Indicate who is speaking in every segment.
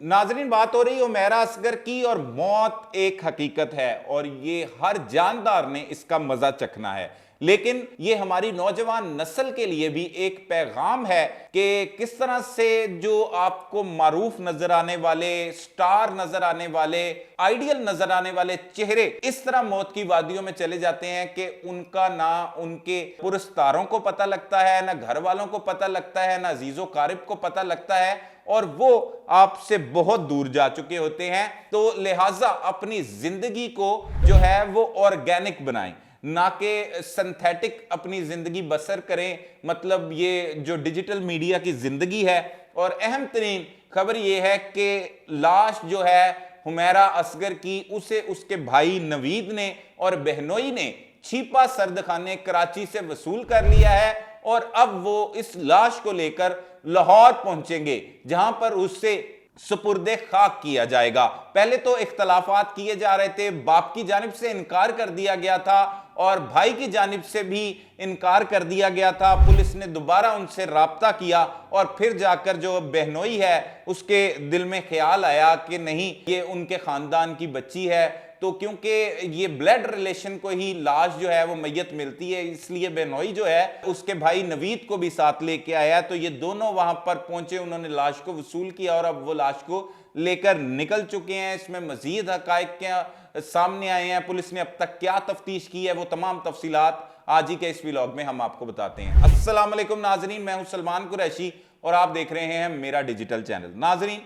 Speaker 1: नाजरीन, बात हो रही हुमैरा असगर की और मौत एक हकीकत है और ये हर जानदार ने इसका मजा चखना है। लेकिन ये हमारी नौजवान नस्ल के लिए भी एक पैगाम है कि किस तरह से जो आपको मारूफ नजर आने वाले, स्टार नजर आने वाले, आइडियल नजर आने वाले चेहरे इस तरह मौत की वादियों में चले जाते हैं कि उनका ना उनके पुरस्कारों को पता लगता है, ना घर वालों को पता लगता है, ना अजीजो कारिब को पता लगता है और वो आपसे बहुत दूर जा चुके होते हैं। तो लिहाजा अपनी जिंदगी को जो है वो ऑर्गेनिक बनाएं, ना कि सिंथेटिक अपनी जिंदगी बसर करें। मतलब ये जो डिजिटल मीडिया की जिंदगी है। और अहम तरीन खबर यह है कि लाश जो है हुमैरा असगर की, उसे उसके भाई नवीद ने और बहनोई ने छिपा सर्दखाने कराची से वसूल कर लिया है और अब वो इस लाश को लेकर लाहौर पहुंचेंगे जहां पर उससे सुपुर्दे खाक किया जाएगा। पहले तो इख्तलाफात किए जा रहे थे, बाप की जानिब से इनकार कर दिया गया था और भाई की जानिब से भी इनकार कर दिया गया था। पुलिस ने दोबारा उनसे राब्ता किया और फिर जाकर जो बहनोई है उसके दिल में ख्याल आया कि नहीं, ये उनके खानदान की बच्ची है। तो क्योंकि ये ब्लड रिलेशन को ही लाश जो है वो मैयत मिलती है, इसलिए बेनोई जो है उसके भाई नवीद को भी साथ लेके आया। तो ये दोनों वहां पर पहुंचे, उन्होंने लाश को वसूल किया और अब वो लाश को लेकर निकल चुके हैं। इसमें मजीद हकायक क्या सामने आए हैं, पुलिस ने अब तक क्या तफ्तीश की है, वो तमाम तफसीलात आज ही के इस व्लॉग में हम आपको बताते हैं। अस्सलाम वालेकुम नाजरीन, मैं हूं सलमान कुरैशी और आप देख रहे हैं मेरा डिजिटल चैनल। नाजरीन,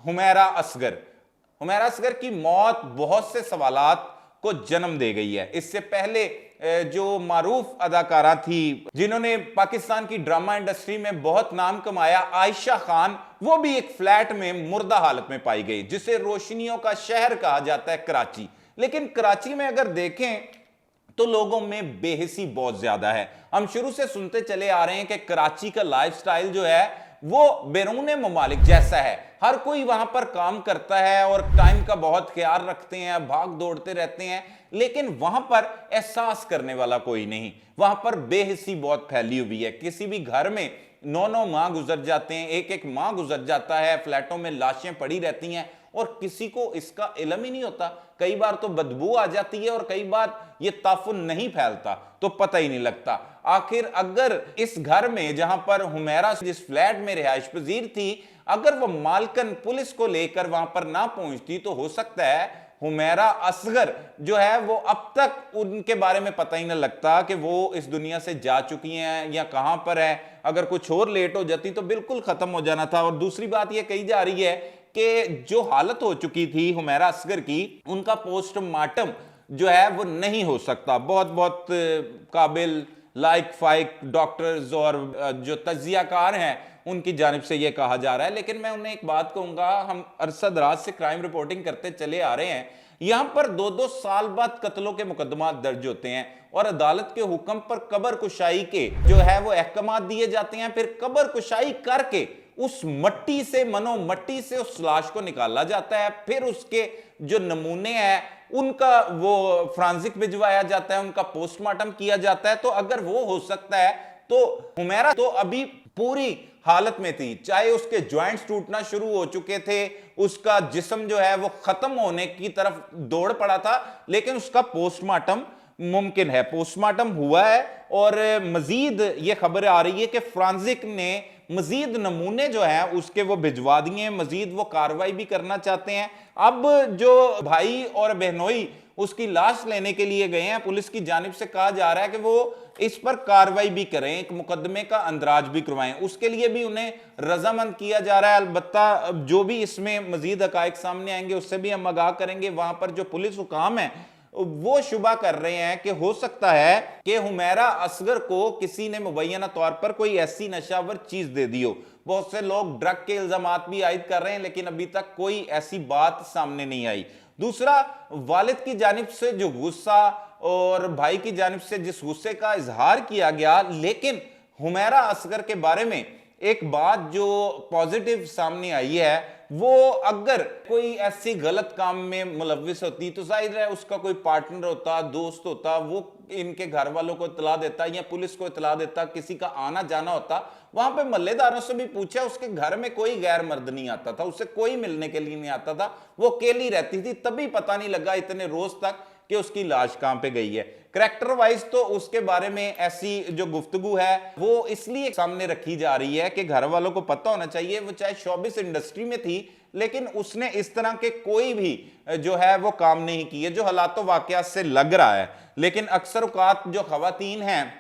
Speaker 1: हुमैरा असगर की मौत बहुत से सवालात को जन्म दे गई है। इससे पहले जो मारूफ अदाकारा थी जिन्होंने पाकिस्तान की ड्रामा इंडस्ट्री में बहुत नाम कमाया, आयशा खान, वो भी एक फ्लैट में मुर्दा हालत में पाई गई, जिसे रोशनियों का शहर कहा जाता है कराची। लेकिन कराची में अगर देखें तो लोगों में बेहिसी बहुत ज्यादा है। हम शुरू से सुनते चले आ रहे हैं कि कराची का लाइफस्टाइल जो है वो बैरून ममालिक जैसा है। हर कोई वहां पर काम करता है और टाइम का बहुत ख्याल रखते हैं, भाग दौड़ते रहते हैं, लेकिन वहां पर एहसास करने वाला कोई नहीं। वहां पर बेहिस्सी बहुत फैली हुई है। किसी भी घर में 9-9 माह गुजर जाते हैं, एक माह गुजर जाता है, फ्लैटों में लाशें पड़ी रहती हैं और किसी को इसका इल्म ही नहीं होता। कई बार तो बदबू आ जाती है और कई बार ये ताफुन नहीं फैलता तो पता ही नहीं लगता। आखिर अगर इस घर में जहां पर हुमैरा जिस फ्लैट में रिहाइश पजीर थी, अगर वो मालकन पुलिस को लेकर वहां पर ना पहुंचती तो हो सकता है हुमैरा असगर जो है वो अब तक उनके बारे में पता ही ना लगता कि वो इस दुनिया से जा चुकी हैं या कहां पर है। अगर कुछ और लेट हो जाती तो बिल्कुल खत्म हो जाना था। और दूसरी बात यह कही जा रही है कि जो हालत हो चुकी थी हुमैरा असगर की, उनका पोस्टमार्टम जो है वो नहीं हो सकता। बहुत बहुत काबिल लाइक फाइक डॉक्टर्स और जो तज्जियाकार हैं उनकी जानिब से यह कहा जा रहा है। लेकिन मैं उन्हें एक बात कहूंगा, हम अरसद राज से क्राइम रिपोर्टिंग करते चले आ रहे हैं, यहां पर 2-2 साल बाद कत्लों के मुकदमा दर्ज होते हैं और अदालत के हुक्म पर कब्र कुशाई के जो है वो अहकामात दिए जाते हैं। फिर कब्र कुशाई करके उस मट्टी से, मनो मट्टी से उस लाश को निकाला जाता है। फिर उसके जो नमूने हैं उनका वो फ्रांसिक भिजवाया जाता है, उनका पोस्टमार्टम किया जाता है। तो अगर वो हो सकता है तो हुमैरा तो अभी पूरी हालत में थी, चाहे उसके ज्वाइंट्स टूटना शुरू हो चुके थे, उसका जिस्म जो है वो खत्म होने की तरफ दौड़ पड़ा था, लेकिन उसका पोस्टमार्टम मुमकिन है। पोस्टमार्टम हुआ है और मजीद ये खबर आ रही है कि फ्रांसिक ने मजीद नमूने जो हैं उसके वो भिजवा दिए, मजीद वो कार्रवाई भी करना चाहते हैं। अब जो भाई और बहनोई उसकी लाश लेने के लिए गए हैं, पुलिस की जानिब से कहा जा रहा है कि वो इस पर कार्रवाई भी करें, एक मुकदमे का अंदराज भी करवाएं, उसके लिए भी उन्हें रजामंद किया जा रहा है। अलबत्ता जो भी इसमें मजीद हकायक सामने आएंगे उससे भी हम आगाह करेंगे। वहां पर जो पुलिस हुकाम है वो शुबा कर रहे हैं कि हो सकता है कि हुमैरा असगर को किसी ने मुबैना तौर पर कोई ऐसी नशावर चीज दे दी हो। बहुत से लोग ड्रग के इल्जामात भी आयद कर रहे हैं, लेकिन अभी तक कोई ऐसी बात सामने नहीं आई। दूसरा, वालिद की जानिब से जो गुस्सा और भाई की जानिब से जिस गुस्से का इजहार किया गया, लेकिन हुमैरा असगर के बारे में एक बात जो पॉजिटिव सामने आई है वो अगर कोई ऐसी गलत काम में मुलविस होती तो जाहिर है उसका कोई पार्टनर होता, दोस्त होता, वो इनके घर वालों को इतला देता या पुलिस को इतला देता, किसी का आना जाना होता। वहां पे मोहल्लेदारों से भी पूछा, उसके घर में कोई गैर मर्द नहीं आता था, उससे कोई मिलने के लिए नहीं आता था, वो अकेली रहती थी, तभी पता नहीं लगा इतने रोज तक कि उसकी लाश कहां पे गई है। करैक्टर वाइज तो उसके बारे में ऐसी जो गुफ्तगू है वो इसलिए सामने रखी जा रही है कि घर वालों को पता होना चाहिए, वो चाहे शोबिस इंडस्ट्री में थी लेकिन उसने इस तरह के कोई भी जो है वो काम नहीं किए जो हालातों वाकयात से लग रहा है। लेकिन अक्सर औकात जो खवातीन हैं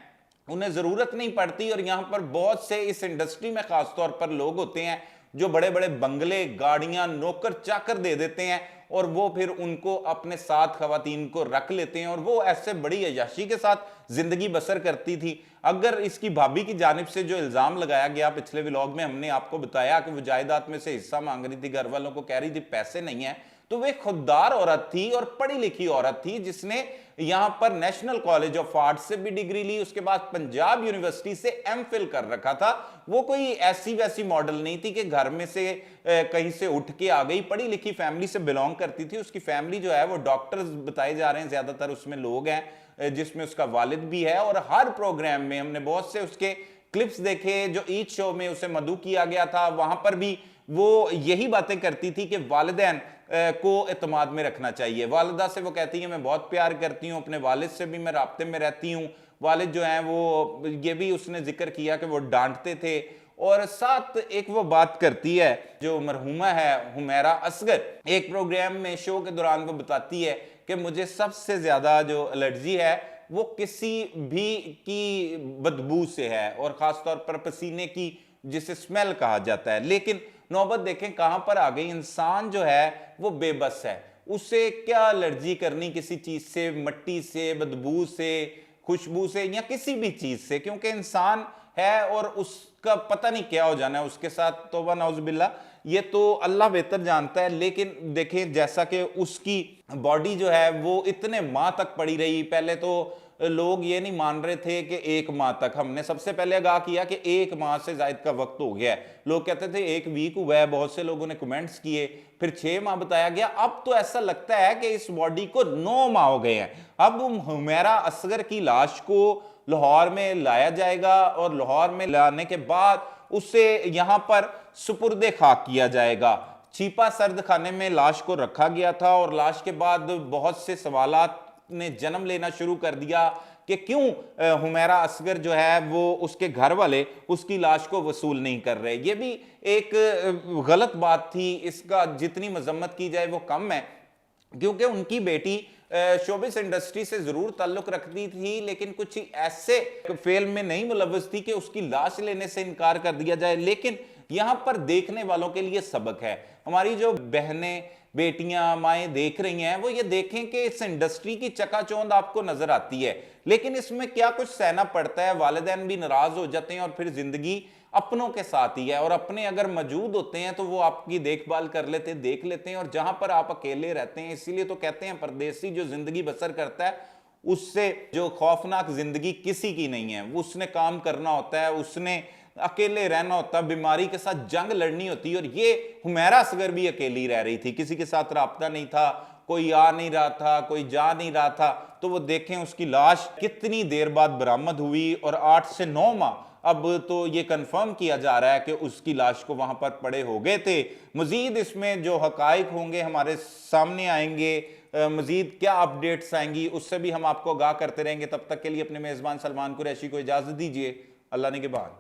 Speaker 1: उन्हें जरूरत नहीं पड़ती, और यहां पर बहुत से इस इंडस्ट्री में खासतौर पर लोग होते हैं जो बड़े बड़े बंगले, गाड़ियां, नौकर चाकर दे देते हैं और वो फिर उनको अपने साथ खवातीन को रख लेते हैं और वो ऐसे बड़ी अय्याशी के साथ जिंदगी बसर करती थी। अगर इसकी भाभी की जानिब से जो इल्जाम लगाया गया, पिछले व्लॉग में हमने आपको बताया कि वो जायदाद में से हिस्सा मांग रही थी, घर वालों को कह रही थी पैसे नहीं है, तो वे खुददार औरत थी और पढ़ी लिखी औरत थी जिसने यहां पर नेशनल कॉलेज ऑफ आर्ट्स से भी डिग्री ली, उसके बाद पंजाब यूनिवर्सिटी से एमफिल कर रखा था। वो कोई ऐसी वैसी मॉडल नहीं थी कि घर में से कहीं से उठ के आ गई, पढ़ी लिखी फैमिली से बिलोंग करती थी। उसकी फैमिली जो है वो डॉक्टर्स बताए जा रहे हैं, ज्यादातर उसमें लोग हैं जिसमें उसका वालिद भी है। और हर प्रोग्राम में हमने बहुत से उसके क्लिप्स देखे, जो ईद शो में उसे मदऊ किया गया था वहां पर भी वो यही बातें करती थी कि वालिदैन को एतमाद में रखना चाहिए। वालिदा से वो कहती है मैं बहुत प्यार करती हूँ, अपने वालिद से भी मैं राब्ते में रहती हूँ। वालिद जो हैं वो ये भी उसने जिक्र किया कि वो डांटते थे। और साथ एक वो बात करती है जो मरहुमा है हुमैरा असगर, एक प्रोग्राम में शो के दौरान वो बताती है कि मुझे सबसे ज्यादा जो एलर्जी है वो किसी भी की बदबू से है और खासतौर पर पसीने की, जिसे स्मेल कहा जाता है। लेकिन नौबत देखें कहां पर आ गई, इंसान जो है वो बेबस है, उसे क्या एलर्जी करनी किसी चीज से, मट्टी से, बदबू से, खुशबू से या किसी भी चीज से, क्योंकि इंसान है और उसका पता नहीं क्या हो जाना है उसके साथ, तौबा नाउजुबिल्ला, ये तो अल्लाह बेहतर जानता है। लेकिन देखें जैसा कि उसकी बॉडी जो है वो इतने माह तक पड़ी रही, पहले तो लोग ये नहीं मान रहे थे कि 1 माह तक, हमने सबसे पहले आगाह किया कि 1 माह से जायद का वक्त हो गया है, लोग कहते थे 1 वीक हुआ है, बहुत से लोगों ने कमेंट्स किए, फिर 6 माह बताया गया, अब तो ऐसा लगता है कि इस बॉडी को 9 माह हो गए हैं। अब हुमैरा असगर की लाश को लाहौर में लाया जाएगा और लाहौर में लाने के बाद उसे यहां पर सुपुर्दे खाक किया जाएगा। छीपा सर्द खाने में लाश को रखा गया था और लाश के बाद बहुत से सवालात ने जन्म लेना शुरू कर दिया कि क्यों हुमैरा असगर जो है वो उसके घर वाले उसकी लाश को वसूल नहीं कर रहे। ये भी एक गलत बात थी, इसका जितनी मजम्मत की जाए वो कम है, क्योंकि उनकी बेटी शोबिस इंडस्ट्री से जरूर ताल्लुक रखती थी लेकिन कुछ ऐसे फेल में नहीं मुलव्वस थी कि उसकी लाश लेने से इनकार कर दिया जाए। लेकिन यहां पर देखने वालों के लिए सबक है, हमारी जो बहनें, बेटियां, माएँ देख रही हैं, वो ये देखें कि इस इंडस्ट्री की चकाचौंध आपको नजर आती है लेकिन इसमें क्या कुछ सहना पड़ता है। वालिदैन भी नाराज हो जाते हैं और फिर जिंदगी अपनों के साथ ही है, और अपने अगर मौजूद होते हैं तो वो आपकी देखभाल कर लेते, देख लेते हैं। और जहां पर आप अकेले रहते हैं, इसीलिए तो कहते हैं परदेसी जो जिंदगी बसर करता है उससे जो खौफनाक जिंदगी किसी की नहीं है। उसने काम करना होता है, उसने अकेले रहना होता, बीमारी के साथ जंग लड़नी होती है। और ये हुमैरा असगर भी अकेली रह रही थी, किसी के साथ राब्ता नहीं था, कोई आ नहीं रहा था, कोई जा नहीं रहा था। तो वो देखें उसकी लाश कितनी देर बाद बरामद हुई और 8 से 9 माह अब तो ये कंफर्म किया जा रहा है कि उसकी लाश को वहां पर पड़े हो गए थे। मजीद इसमें जो हकाइक होंगे हमारे सामने आएंगे, मजीद क्या अपडेट्स आएंगी उससे भी हम आपको आगाह करते रहेंगे। तब तक के लिए अपने मेजबान सलमान कुरैशी को इजाजत दीजिए। अल्लाह निगहबान।